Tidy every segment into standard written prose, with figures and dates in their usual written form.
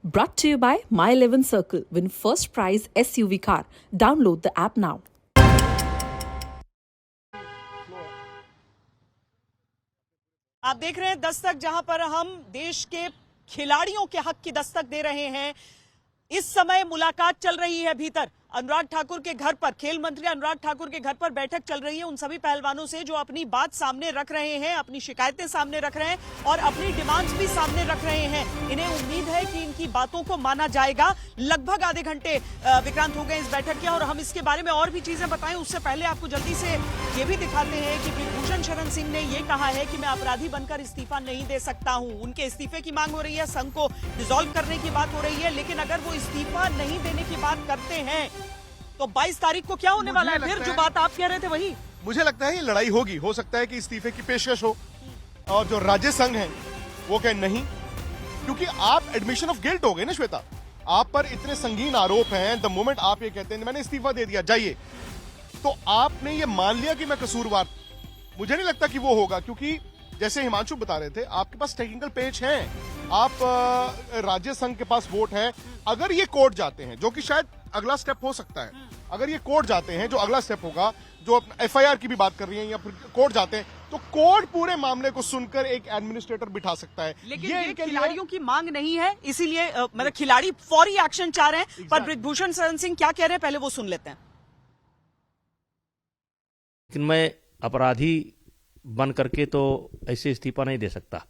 Brought to you by My 11 Circle. Win first prize SUV car. Download the app now. आप देख रहे हैं दस्तक, जहां पर हम देश के खिलाड़ियों के हक की दस्तक दे रहे हैं। इस समय मुलाकात चल रही है भीतर अनुराग ठाकुर के घर पर। खेल मंत्री अनुराग ठाकुर के घर पर बैठक चल रही है उन सभी पहलवानों से जो अपनी बात सामने रख रहे हैं, अपनी शिकायतें सामने रख रहे हैं और अपनी डिमांड्स भी सामने रख रहे हैं। इन्हें उम्मीद है कि इनकी बातों को माना जाएगा। लगभग आधे घंटे विक्रांत हो गए इस बैठक के, और हम इसके बारे में और भी चीजें बताएं उससे पहले आपको जल्दी से ये भी दिखाते हैं कि बृजभूषण शरण सिंह ने ये कहा है कि मैं अपराधी बनकर इस्तीफा नहीं दे सकता हूं। उनके इस्तीफे की मांग हो रही है, संघ को डिसॉल्व करने की बात हो रही है, लेकिन अगर वो इस्तीफा नहीं देने की बात करते हैं तो 22 तारीख को क्या होने वाला है? फिर जो बात आप कह रहे थे वही। मुझे लगता है ये लड़ाई होगी। हो सकता है कि इस्तीफे की पेशकश हो और जो राज्य संघ है वो कहे नहीं, क्योंकि आप एडमिशन ऑफ गिल्ट हो गए ना श्वेता। आप पर इतने संगीन आरोप हैं। द मोमेंट आप ये कहते हैं मैंने इस्तीफा दे दिया जाइए, तो आपने ये मान लिया कि मैं कसूरवार। मुझे नहीं लगता कि वो होगा, क्योंकि जैसे हिमांशु बता रहे थे आपके पास टेक्निकल पेज हैं, आप राज्य संघ के पास वोट है। अगर ये कोर्ट जाते हैं, जो कि शायद अगला स्टेप हो सकता है, अगर ये कोर्ट जाते हैं जो अगला स्टेप होगा, जो एफआईआर की भी बात कर रही है, या फिर कोर्ट जाते हैं तो कोर्ट पूरे मामले को सुनकर एक एडमिनिस्ट्रेटर बिठा सकता है। लेकिन ये खिलाड़ियों की मांग नहीं है, इसीलिए मतलब खिलाड़ी फौरी एक्शन चाह रहे हैं। पर बृजभूषण शरण सिंह क्या कह रहे हैं पहले वो सुन लेते हैं। लेकिन मैं अपराधी बन करके तो ऐसे इस्तीफा नहीं दे सकता,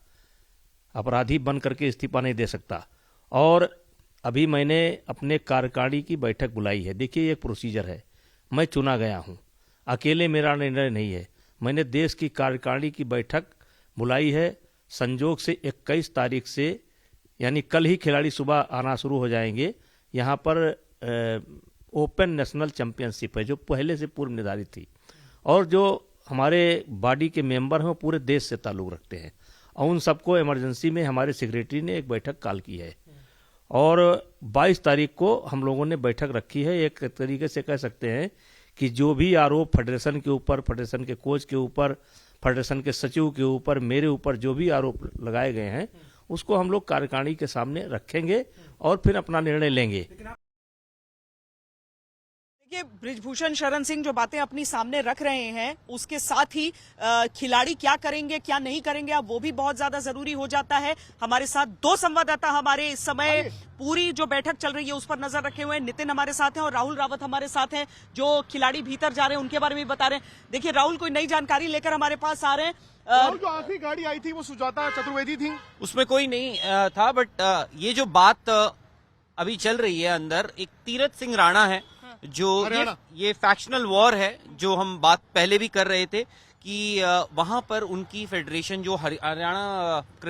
अपराधी बन करके इस्तीफा नहीं दे सकता। और अभी मैंने अपने कार्यकारिणी की बैठक बुलाई है। देखिए ये एक प्रोसीजर है, मैं चुना गया हूं, अकेले मेरा निर्णय नहीं है। मैंने देश की कार्यकारिणी की बैठक बुलाई है। संजोग से 21 तारीख से यानी कल ही खिलाड़ी सुबह आना शुरू हो जाएंगे। यहाँ पर ओपन नेशनल चैंपियनशिप है जो पहले से पूर्व निर्धारित थी, और जो हमारे बॉडी के मेंबर हैं वो पूरे देश से ताल्लुक़ रखते हैं, और उन सबको इमरजेंसी में हमारे सेक्रेटरी ने एक बैठक कॉल की है। और 22 तारीख को हम लोगों ने बैठक रखी है। एक तरीके से कह सकते हैं कि जो भी आरोप फेडरेशन के ऊपर, फेडरेशन के कोच के ऊपर, फेडरेशन के सचिव के ऊपर, मेरे ऊपर जो भी आरोप लगाए गए हैं उसको हम लोग कार्यकारिणी के सामने रखेंगे और फिर अपना निर्णय लेंगे। देखिए बृजभूषण शरण सिंह जो बातें अपनी सामने रख रहे हैं, उसके साथ ही खिलाड़ी क्या करेंगे क्या नहीं करेंगे अब वो भी बहुत ज्यादा जरूरी हो जाता है। हमारे साथ दो संवाददाता हमारे इस समय पूरी जो बैठक चल रही है उस पर नजर रखे हुए हैं। नितिन हमारे साथ हैं और राहुल रावत हमारे साथ हैं जो खिलाड़ी भीतर जा रहे हैं उनके बारे में बता रहे हैं। देखिए राहुल कोई नई जानकारी लेकर हमारे पास आ रहे हैं। जो आखिरी गाड़ी आई थी वो सुजाता चतुर्वेदी थी, उसमें कोई नहीं था, बट ये जो बात अभी चल रही है अंदर, एक तीरथ सिंह राणा है जो ये फैक्शनल वॉर है जो हम बात पहले भी कर रहे थे कि वहां पर उनकी फेडरेशन जो हरियाणा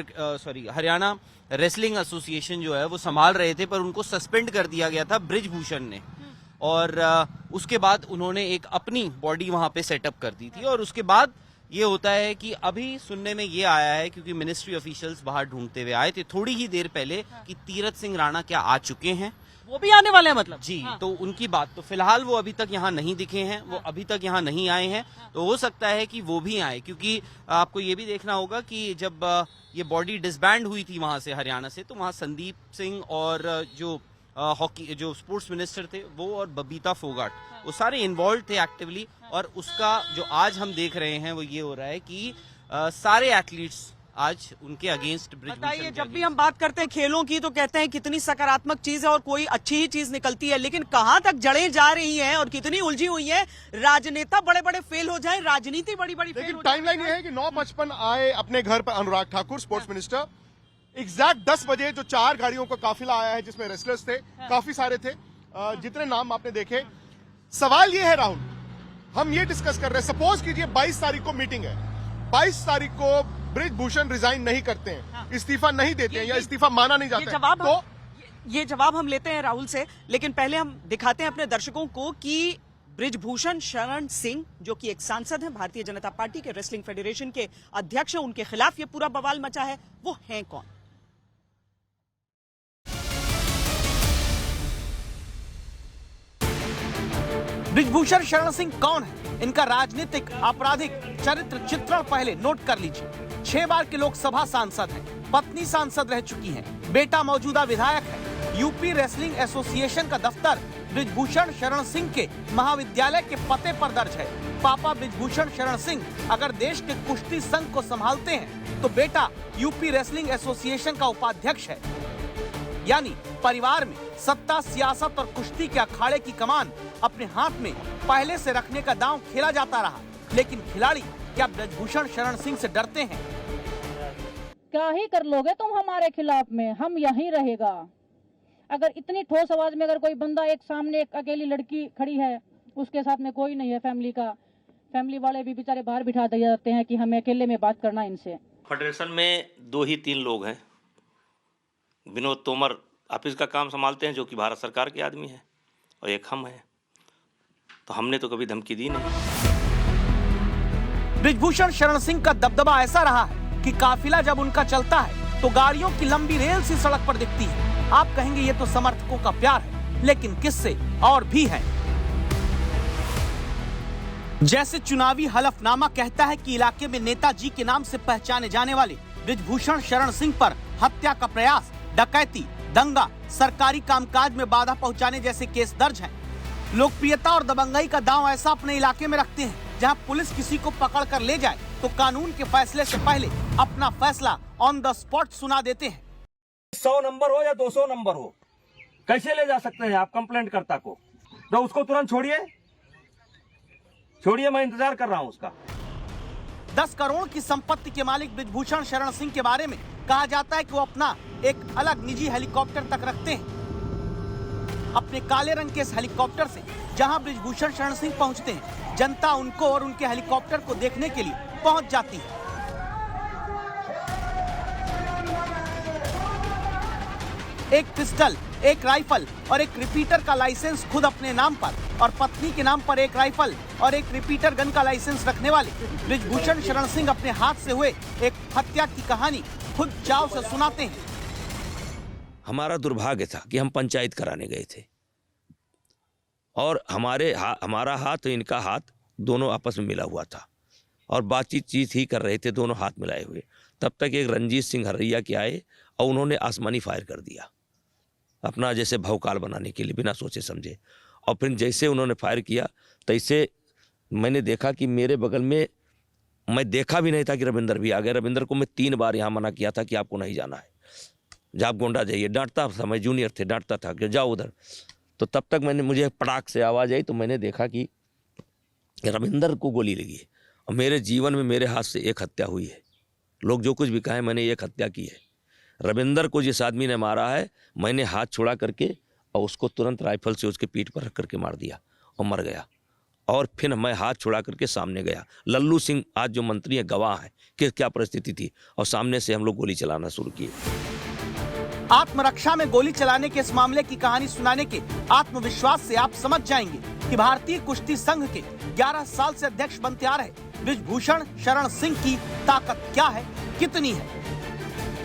रेसलिंग एसोसिएशन जो है वो संभाल रहे थे, पर उनको सस्पेंड कर दिया गया था बृजभूषण ने, और उसके बाद उन्होंने एक अपनी बॉडी वहां पे सेटअप कर दी थी। और उसके बाद ये होता है कि अभी सुनने में ये आया है, क्योंकि मिनिस्ट्री ऑफिशियल्स बाहर ढूंढते हुए आए थे थोड़ी ही देर पहले, कि तीरथ सिंह राणा क्या आ चुके हैं, वो भी आने वाले हैं मतलब जी। तो उनकी बात तो फिलहाल वो अभी तक यहाँ नहीं दिखे हैं, वो अभी तक यहाँ नहीं आए हैं, तो हो सकता है कि वो भी आए, क्योंकि आपको ये भी देखना होगा कि जब ये बॉडी डिसबैंड हुई थी वहां से हरियाणा से, तो वहां संदीप सिंह और जो हॉकी जो स्पोर्ट्स मिनिस्टर थे वो और बबीता फोगाट, वो सारे इन्वॉल्व थे एक्टिवली। और उसका जो आज हम देख रहे हैं वो ये हो रहा है कि सारे एथलीट्स आज उनके अगेंस्ट बताइए, जब भी हम बात करते हैं खेलों की तो कहते हैं कितनी सकारात्मक चीज है और कोई अच्छी ही चीज निकलती है, लेकिन कहां तक जड़ें जा रही हैं और कितनी उलझी हुई है। राजनेता बड़े बड़े फेल हो जाए, राजनीति बड़ी बड़ी फेल हो जाए। टाइमलाइन ये है कि 9:55 आए अपने घर पर Anurag Thakur sports minister. Exact 10 बजे जो 4 गाड़ियों का काफिला आया है जिसमें रेसलर्स थे, काफी सारे थे, जितने नाम आपने देखे। सवाल ये है राहुल, हम ये डिस्कस कर रहे हैं, सपोज कीजिए 22 तारीख को मीटिंग है, 22 तारीख को बृजभूषण रिजाइन नहीं करते हैं, इस्तीफा नहीं देते हैं, या इस्तीफा माना नहीं जाता है, तो ये जवाब हम लेते हैं राहुल से। लेकिन पहले हम दिखाते हैं अपने दर्शकों को कि बृजभूषण शरण सिंह जो कि एक सांसद हैं, भारतीय जनता पार्टी के रेसलिंग फेडरेशन के अध्यक्ष हैं, उनके खिलाफ ये पूरा बवाल मचा है, वो हैं कौन? बृजभूषण शरण सिंह कौन है? इनका राजनीतिक आपराधिक चरित्र चित्रण पहले नोट कर लीजिए। 6 बार के लोकसभा सांसद हैं, पत्नी सांसद रह चुकी हैं, बेटा मौजूदा विधायक है, यूपी रेसलिंग एसोसिएशन का दफ्तर बृजभूषण शरण सिंह के महाविद्यालय के पते पर दर्ज है। पापा बृजभूषण शरण सिंह अगर देश के कुश्ती संघ को संभालते हैं तो बेटा यूपी रेसलिंग एसोसिएशन का उपाध्यक्ष है। यानी परिवार में सत्ता, सियासत और कुश्ती के अखाड़े की कमान अपने हाथ में पहले से रखने का दांव खेला जाता रहा। लेकिन खिलाड़ी क्या बृजभूषण शरण सिंह से डरते हैं? क्या ही कर लोगे तुम हमारे खिलाफ में, हम यहीं रहेगा। अगर इतनी ठोस आवाज में अगर कोई बंदा, एक सामने एक अकेली लड़की खड़ी है, उसके साथ में कोई नहीं है फैमिली का, फैमिली वाले भी बेचारे बाहर बिठा दिए जाते हैं कि हमें अकेले में बात करना इनसे। फेडरेशन में 2 ही 3 लोग हैं। विनोद तोमर ऑफिस का काम संभालते हैं, जो कि भारत सरकार के आदमी हैं, और एक हम हैं। तो हमने तो कभी धमकी दी नहीं। बृजभूषण शरण सिंह का दबदबा ऐसा रहा है कि काफिला जब उनका चलता है तो गाड़ियों की लंबी रेल सी सड़क पर दिखती है। आप कहेंगे ये तो समर्थकों का प्यार है, लेकिन किस्से और भी हैं। जैसे चुनावी हलफनामा कहता है कि इलाके में नेताजी के नाम से पहचाने जाने वाले बृजभूषण शरण सिंह पर हत्या का प्रयास, डकैती, दंगा, सरकारी कामकाज में बाधा पहुंचाने जैसे केस दर्ज हैं। लोकप्रियता और दबंगई का दांव ऐसा अपने इलाके में रखते हैं, जहां पुलिस किसी को पकड़ कर ले जाए तो कानून के फैसले से पहले अपना फैसला ऑन द स्पॉट सुना देते हैं। 100 नंबर हो या 200 नंबर हो, कैसे ले जा सकते हैं आप कंप्लेंट कर्ता को? तो उसको तुरंत छोड़िए, मैं इंतजार कर रहा हूं उसका। 10 करोड़ की संपत्ति के मालिक बृजभूषण शरण सिंह के बारे में कहा जाता है कि वो अपना एक अलग निजी हेलीकॉप्टर तक रखते हैं। अपने काले रंग के इस हेलीकॉप्टर से जहां बृजभूषण शरण सिंह पहुंचते हैं, जनता उनको और उनके हेलीकॉप्टर को देखने के लिए पहुंच जाती है। एक पिस्टल, एक राइफल और एक रिपीटर का लाइसेंस खुद अपने नाम पर और पत्नी के नाम पर एक राइफल और एक रिपीटर गन का लाइसेंस रखने वाले बृजभूषण शरण सिंह अपने हाथ से हुए एक हत्या की कहानी खुद चाव से सुनाते हैं। हमारा दुर्भाग्य था कि हम पंचायत कराने गए थे और हमारा हाथ और इनका हाथ दोनों आपस में मिला हुआ था और बातचीत ही कर रहे थे, दोनों हाथ मिलाए हुए। तब तक एक रणजीत सिंह हरैया के आए और उन्होंने आसमानी फायर कर दिया, अपना जैसे भौकाल बनाने के लिए, बिना सोचे समझे। और फिर जैसे उन्होंने फायर किया तैसे मैंने देखा कि मेरे बगल में, मैं देखा भी नहीं था कि रविंदर भी आ गए। रविंदर को मैं 3 बार यहाँ मना किया था कि आपको नहीं जाना है, जब गोंडा जाइए, डांटता था, मैं जूनियर थे, डांटता था कि जाओ उधर। तो तब तक मुझे पटाख से आवाज़ आई तो मैंने देखा कि रविंदर को गोली लगी है। और मेरे जीवन में मेरे हाथ से एक हत्या हुई है। लोग जो कुछ भी कहें, मैंने एक हत्या की है। रविंदर को जिस आदमी ने मारा है, मैंने हाथ छुड़ा करके और उसको तुरंत राइफल से उसके पीठ पर रख करके मार दिया और मर गया। और फिर मैं हाथ छुड़ा करके सामने गया। लल्लू सिंह आज जो मंत्री है गवाह है कि क्या परिस्थिति थी, और सामने से हम लोग गोली चलाना शुरू किए। आत्मरक्षा में गोली चलाने के इस मामले की कहानी सुनाने के आत्मविश्वास से आप समझ जाएंगे कि भारतीय कुश्ती संघ के 11 साल से अध्यक्ष बनते आ रहे बृजभूषण शरण सिंह की ताकत क्या है, कितनी है,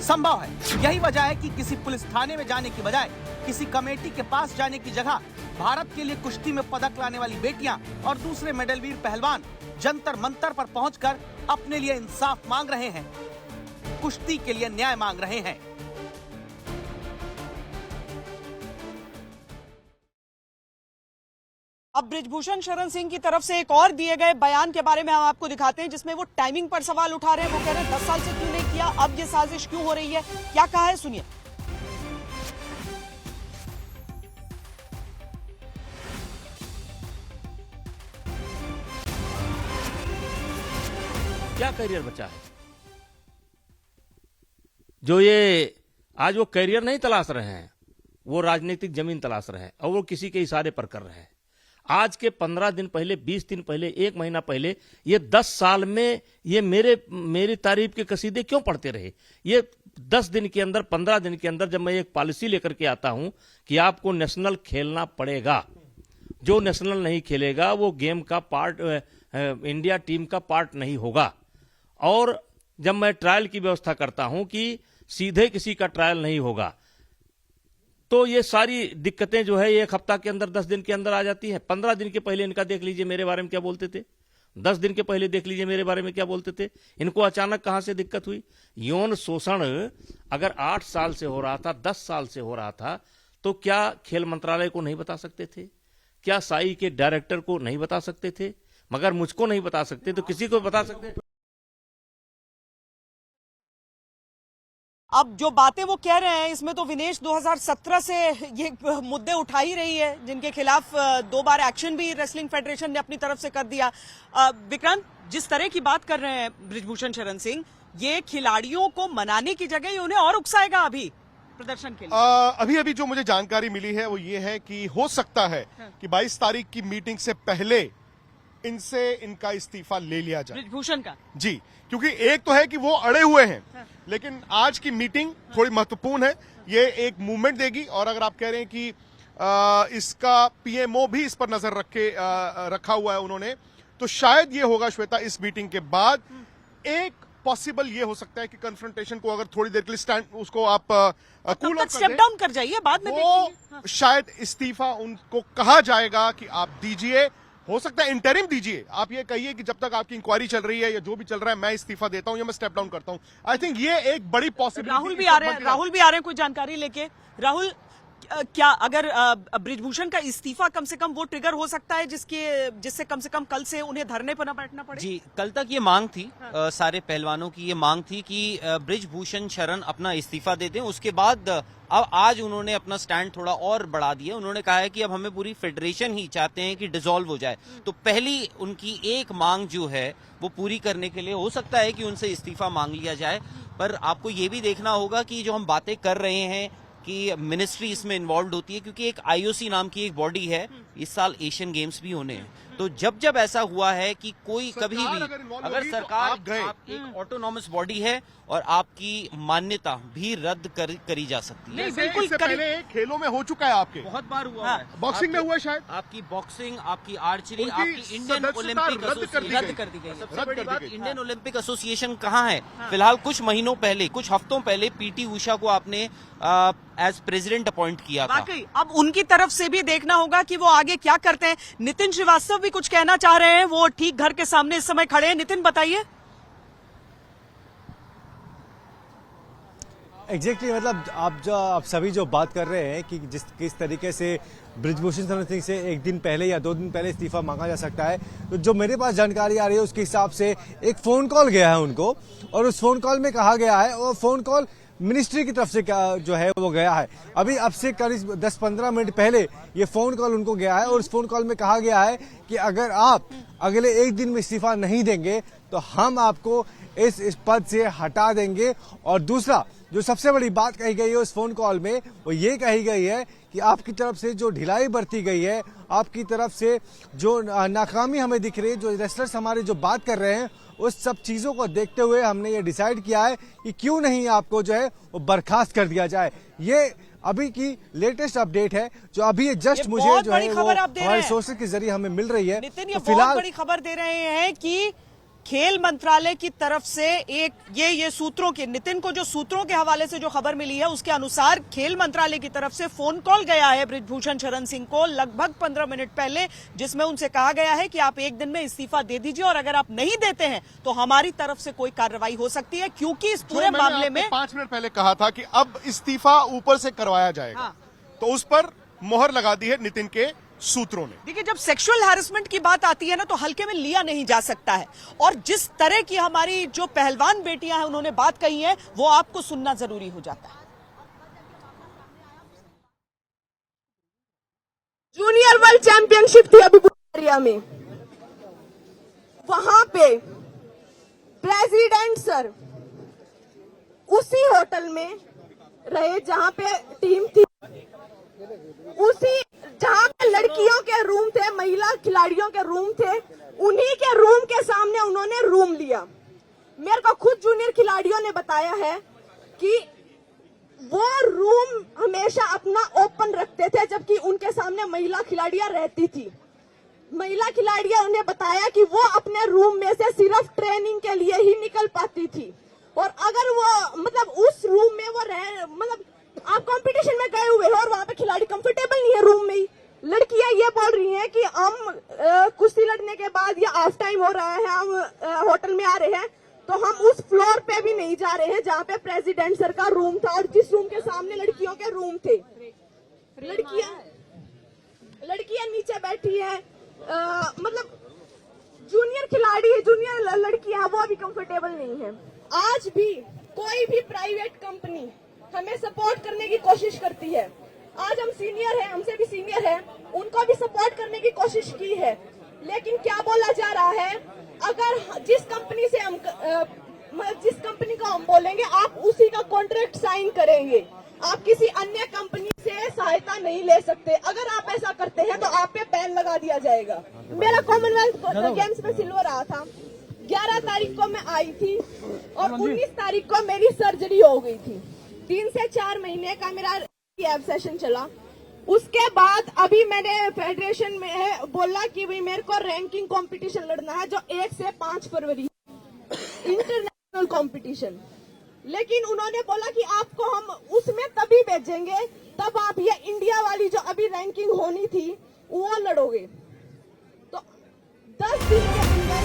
संभव है। यही वजह है कि किसी पुलिस थाने में जाने की बजाय किसी कमेटी के पास जाने की जगह भारत के लिए कुश्ती में पदक लाने वाली बेटियां और दूसरे मेडलवीर पहलवान जंतर मंतर पर पहुंचकर अपने लिए इंसाफ मांग रहे हैं, कुश्ती के लिए न्याय मांग रहे हैं। अब बृजभूषण शरण सिंह की तरफ से एक और दिए गए बयान के बारे में हम आपको दिखाते हैं, जिसमें वो टाइमिंग पर सवाल उठा रहे हैं। वो कह रहे हैं 10 साल से क्यों नहीं किया, अब ये साजिश क्यों हो रही है, क्या कहा है, सुनिए। क्या करियर बचा है? जो ये आज वो करियर नहीं तलाश रहे हैं, वो राजनीतिक जमीन तलाश रहे हैं, और वो किसी के इशारे पर कर रहे हैं। आज के 15 दिन पहले, 20 दिन पहले, 1 महीना पहले, ये 10 साल में ये मेरी तारीफ के कसीदे क्यों पढ़ते रहे? ये 10 दिन के अंदर, 15 दिन के अंदर जब मैं एक पॉलिसी लेकर के आता हूं कि आपको नेशनल खेलना पड़ेगा, जो नेशनल नहीं खेलेगा वो गेम का पार्ट, इंडिया टीम का पार्ट नहीं होगा। और जब मैं ट्रायल की व्यवस्था करता हूं कि सीधे किसी का ट्रायल नहीं होगा, तो ये सारी दिक्कतें जो है 1 हफ्ता के अंदर, 10 दिन के अंदर आ जाती हैं। 15 दिन के पहले इनका देख लीजिए मेरे बारे में क्या बोलते थे, 10 दिन के पहले देख लीजिए मेरे बारे में क्या बोलते थे। इनको अचानक कहां से दिक्कत हुई? यौन शोषण अगर 8 साल से हो रहा था, 10 साल से हो रहा था, तो क्या खेल मंत्रालय को नहीं बता सकते थे? क्या साई के डायरेक्टर को नहीं बता सकते थे? मगर मुझको नहीं बता सकते तो किसी को बता सकते? अब जो बातें वो कह रहे हैं इसमें तो विनेश 2017 से ये मुद्दे उठा ही रही है, जिनके खिलाफ 2 बार एक्शन भी रेसलिंग फेडरेशन ने अपनी तरफ से कर दिया। विक्रांत, जिस तरह की बात कर रहे हैं बृजभूषण शरण सिंह, ये खिलाड़ियों को मनाने की जगह ये उन्हें और उकसाएगा अभी प्रदर्शन के लिए। अभी जो मुझे जानकारी मिली है वो ये है कि हो सकता है कि 22 तारीख की मीटिंग से पहले इनका इस्तीफा ले लिया जाए, बृजभूषण का। जी, क्योंकि एक तो है कि वो अड़े हुए हैं, लेकिन आज की मीटिंग थोड़ी महत्वपूर्ण है, ये एक मूवमेंट देगी। और अगर आप कह रहे हैं कि इसका पीएमओ भी इस पर नजर रखा हुआ है उन्होंने, तो शायद ये होगा श्वेता, इस मीटिंग के बाद एक पॉसिबल ये हो सकता है कि कन्फ्रंटेशन को अगर थोड़ी देर के लिए स्टैंड उसको आप कूल ऑफ स्टेप डाउन कर जाइए, बाद में वो शायद इस्तीफा उनको कहा जाएगा कि आप दीजिए, हो सकता है इंटरिम दीजिए, आप ये कहिए कि जब तक आपकी इंक्वायरी चल रही है या जो भी चल रहा है मैं इस्तीफा देता हूं या मैं स्टेप डाउन करता हूं। आई थिंक ये एक बड़ी पॉसिबिलिटी। राहुल भी आ रहे हैं कोई जानकारी लेके। राहुल, क्या अगर बृजभूषण का इस्तीफा कम से कम वो ट्रिगर हो सकता है जिससे कम से कम कल से उन्हें धरने पर न बैठना पड़े? जी, कल तक ये मांग थी, सारे पहलवानों की ये मांग थी कि बृजभूषण शरण अपना इस्तीफा दे दें। उसके बाद अब आज उन्होंने अपना स्टैंड थोड़ा और बढ़ा दिया। उन्होंने कहा है कि अब हमें पूरी फेडरेशन ही चाहते हैं कि डिसॉल्व हो जाए। तो पहली उनकी एक मांग जो है वो पूरी करने के लिए हो सकता है कि उनसे इस्तीफा मांग लिया जाए। पर आपको ये भी देखना होगा कि जो हम बातें कर रहे हैं कि मिनिस्ट्री इसमें इन्वॉल्व होती है, क्योंकि एक आईओसी नाम की एक बॉडी है, इस साल एशियन गेम्स भी होने हैं। तो जब ऐसा हुआ है कि कोई कभी भी अगर सरकार आप एक ऑटोनॉमस बॉडी है और आपकी मान्यता भी रद्द करी जा सकती है। बिल्कुल, पहले खेलों में हो चुका है, आपके बहुत बार हुआ है, बॉक्सिंग में हुआ शायद, आपकी बॉक्सिंग, आपकी आर्चरी, आपकी इंडियन ओलंपिक रद्द कर दी गई। सबसे बड़ी बात, इंडियन ओलंपिक एसोसिएशन कहाँ है? फिलहाल कुछ महीनों पहले, कुछ हफ्तों पहले पीटी उषा को आपने एज प्रेसिडेंट अपॉइंट किया था। वाकई अब उनकी तरफ से भी देखना होगा कि वो आगे क्या करते हैं। नितिन श्रीवास्तव भी कुछ कहना चाह रहे हैं, वो ठीक घर के सामने इस समय खड़े हैं। नितिन, बताइए। एग्जैक्टली मतलब आप सभी जो बात कर रहे हैं कि किस तरीके से बृजभूषण शरण सिंह से एक दिन पहले या 2 दिन पहले इस्तीफा मांगा जा सकता है, तो जो मेरे पास जानकारी आ रही है उसके हिसाब से एक फ़ोन कॉल गया है उनको, और उस फ़ोन कॉल में कहा गया है, और फ़ोन कॉल मिनिस्ट्री की तरफ से जो है वो गया है। अभी अब से करीब 10-15 मिनट पहले ये फ़ोन कॉल उनको गया है, और उस फ़ोन कॉल में कहा गया है कि अगर आप अगले 1 दिन में इस्तीफा नहीं देंगे तो हम आपको इस पद से हटा देंगे। और दूसरा जो सबसे बड़ी बात कही गई है उस फोन कॉल में, वो ये कही गई है कि आपकी तरफ से जो ढिलाई बरती गई है, आपकी तरफ से जो नाकामी हमें दिख रही है, जो रेसलर्स हमारे जो बात कर रहे हैं, उस सब चीज़ों को देखते हुए हमने ये डिसाइड किया है कि क्यों नहीं आपको जो है वो बर्खास्त कर दिया जाए। ये अभी की लेटेस्ट अपडेट है जो अभी जस्ट मुझे जो है वो हमारे सोर्सेज के जरिए हमें मिल रही है। नितिन, ये बहुत बड़ी खबर दे रहे हैं कि खेल मंत्रालय की तरफ से एक ये सूत्रों के, नितिन को जो सूत्रों के हवाले से जो खबर मिली है उसके अनुसार खेल मंत्रालय की तरफ से फोन कॉल गया है बृजभूषण शरण सिंह को लगभग 15 मिनट पहले, जिसमें उनसे कहा गया है कि आप 1 दिन में इस्तीफा दे दीजिए और अगर आप नहीं देते हैं तो हमारी तरफ से कोई कार्रवाई हो सकती है। क्योंकि इस पूरे मामले में 5 मिनट पहले कहा था कि अब इस्तीफा ऊपर से करवाया जाएगा, तो उस पर मोहर लगा दी है नितिन के सूत्रों ने। देखिए, जब सेक्सुअल हैरेसमेंट की बात आती है ना तो हल्के में लिया नहीं जा सकता है, और जिस तरह की हमारी जो पहलवान बेटियां हैं उन्होंने बात कही है वो आपको सुनना जरूरी हो जाता है। जूनियर वर्ल्ड चैंपियनशिप थी अभी बुल्गारिया में, वहां पे प्रेसिडेंट सर उसी होटल में रहे जहां पे टीम थी, उसी जहां पे लड़कियों के रूम थे, महिला खिलाड़ियों के रूम थे, उन्हीं के रूम के सामने उन्होंने रूम लिया। मेरे को खुद जूनियर खिलाड़ियों ने बताया है कि वो रूम हमेशा अपना ओपन रखते थे जबकि उनके सामने महिला खिलाड़ियां रहती थी। महिला खिलाड़ियां उन्हें बताया कि वो अपने रूम में से सिर्फ ट्रेनिंग के लिए ही निकल पाती थी, और अगर वो मतलब उस रूम में वो आप कंपटीशन में गए हुए हो और वहां पे खिलाड़ी कंफर्टेबल नहीं है रूम में ही, लड़कियां ये बोल रही हैं कि हम कुश्ती लड़ने के बाद या ऑफ टाइम हो रहा है, हम होटल में आ रहे हैं तो हम उस फ्लोर पे भी नहीं जा रहे हैं जहाँ पे प्रेसिडेंट सर का रूम था और जिस रूम के सामने लड़कियों के रूम थे। बैठी है, मतलब जूनियर खिलाड़ी है, जूनियर लड़कियां हैं, वो अभी कंफर्टेबल नहीं है। आज भी कोई भी प्राइवेट कंपनी हमें सपोर्ट करने की कोशिश करती है। आज हम सीनियर हैं, हमसे भी सीनियर हैं, उनको भी सपोर्ट करने की कोशिश की है, लेकिन क्या बोला जा रहा है, अगर जिस कंपनी से हम जिस कंपनी को हम बोलेंगे आप उसी का कॉन्ट्रैक्ट साइन करेंगे, आप किसी अन्य कंपनी से सहायता नहीं ले सकते। अगर आप ऐसा करते हैं तो आप पे बैन लगा दिया जाएगा। मेरा कॉमनवेल्थ गेम्स में सिल्वर आया था, 11 तारीख को मैं आई थी और 19 तारीख को मेरी सर्जरी हो गई थी। 3 से 4 महीने का मेरा सेशन चला। उसके बाद अभी मैंने फेडरेशन में बोला कि भाई मेरे को रैंकिंग कंपटीशन लड़ना है जो 1 से 5 फरवरी इंटरनेशनल कंपटीशन, लेकिन उन्होंने बोला कि आपको हम उसमें तभी भेजेंगे तब आप ये इंडिया वाली जो अभी रैंकिंग होनी थी वो लड़ोगे। तो 10 दिन के अंदर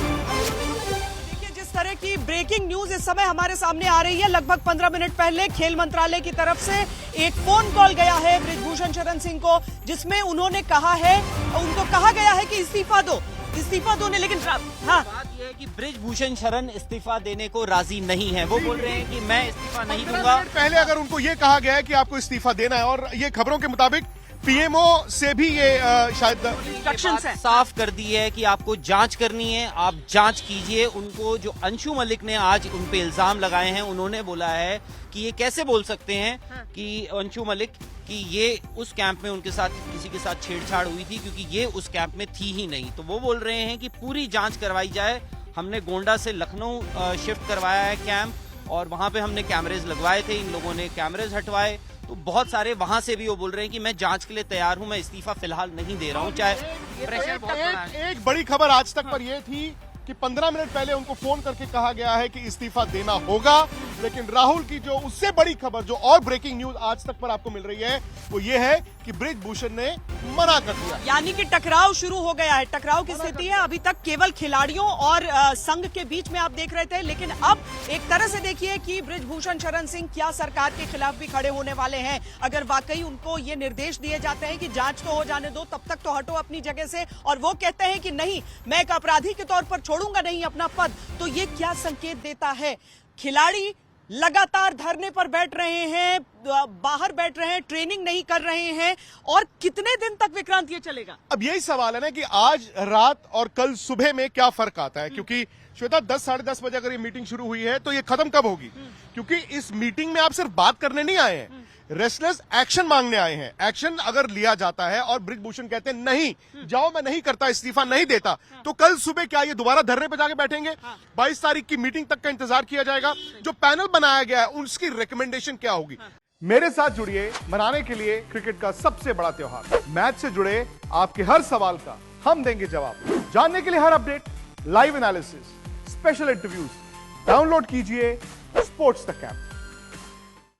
देखिए जिस तरह की ब्रेकिंग न्यूज इस समय हमारे सामने आ रही है। लगभग 15 मिनट पहले खेल मंत्रालय की तरफ से एक फोन कॉल गया है बृजभूषण शरण सिंह को, जिसमें उन्होंने कहा है, उनको कहा गया है कि इस्तीफा दो ने, लेकिन हाँ बात यह है कि बृजभूषण शरण इस्तीफा देने को राजी नहीं है। वो बोल रहे हैं कि मैं इस्तीफा नहीं दूंगा। पहले अगर उनको ये कहा गया है कि आपको इस्तीफा देना है, और ये खबरों के मुताबिक पीएमओ से भी ये शायद इंस्ट्रक्शंस है, साफ कर दी है कि आपको जांच करनी है, आप जांच कीजिए। उनको जो अंशु मलिक ने आज उन पे इल्जाम लगाए हैं, उन्होंने बोला है कि ये कैसे बोल सकते हैं कि अंशु मलिक कि ये उस कैंप में उनके साथ किसी के साथ छेड़छाड़ हुई थी, क्योंकि ये उस कैंप में थी ही नहीं। तो वो बोल रहे हैं कि पूरी जांच करवाई जाए। हमने गोंडा से लखनऊ शिफ्ट करवाया है कैंप, और वहां पे हमने कैमरेज लगवाए थे, इन लोगों ने कैमरेज हटवाए। तो बहुत सारे वहां से भी वो बोल रहे हैं कि मैं जांच के लिए तैयार हूं, मैं इस्तीफा फिलहाल नहीं दे रहा हूं, चाहे प्रेशर बहुत बड़ा है। एक बड़ी खबर आज तक पर यह थी कि 15 मिनट पहले उनको फोन करके कहा गया है कि इस्तीफा देना होगा, लेकिन राहुल की जो उससे बड़ी खबर, जो और ब्रेकिंग न्यूज आज तक पर आपको मिल रही है, वो ये है कि बृजभूषण ने मना कर दिया। यानी कि टकराव शुरू हो गया है, टकराव की स्थिति है। अभी तक केवल खिलाड़ियों और संघ के बीच में आप देख रहे थे, लेकिन अब एक तरह से देखिए कि बृजभूषण शरण सिंह क्या सरकार के खिलाफ भी खड़े होने वाले हैं। अगर वाकई उनको ये निर्देश दिए जाते हैं कि जांच तो हो जाने दो, तब तक तो हटो अपनी जगह से, और वो कहते हैं कि नहीं, मैं एक अपराधी के तौर पर छोड़ूंगा नहीं अपना पद, तो ये क्या संकेत देता है? खिलाड़ी लगातार धरने पर बैठ रहे हैं, बाहर बैठ रहे हैं, ट्रेनिंग नहीं कर रहे हैं, और कितने दिन तक विक्रांत ये चलेगा? अब यही सवाल है ना कि आज रात और कल सुबह में क्या फर्क आता है, क्योंकि श्वेता 10 साढ़े 10 बजे अगर ये मीटिंग शुरू हुई है तो ये खत्म कब होगी? क्योंकि इस मीटिंग में आप सिर्फ बात करने नहीं आए हैं, रेस्टलेस एक्शन मांगने आए हैं। एक्शन अगर लिया जाता है और बृजभूषण कहते हैं नहीं जाओ, मैं नहीं करता, इस्तीफा नहीं देता, तो कल सुबह क्या ये दोबारा धरने पे जाके बैठेंगे? 22 तारीख की मीटिंग तक का इंतजार किया जाएगा। जो पैनल बनाया गया है उसकी रिकमेंडेशन क्या होगी? मेरे साथ जुड़िए मनाने के लिए क्रिकेट का सबसे बड़ा त्योहार। मैच से जुड़े आपके हर सवाल का हम देंगे जवाब। जानने के लिए हर update, live analysis, special interviews, download कीजिए स्पोर्ट्स तक ऐप।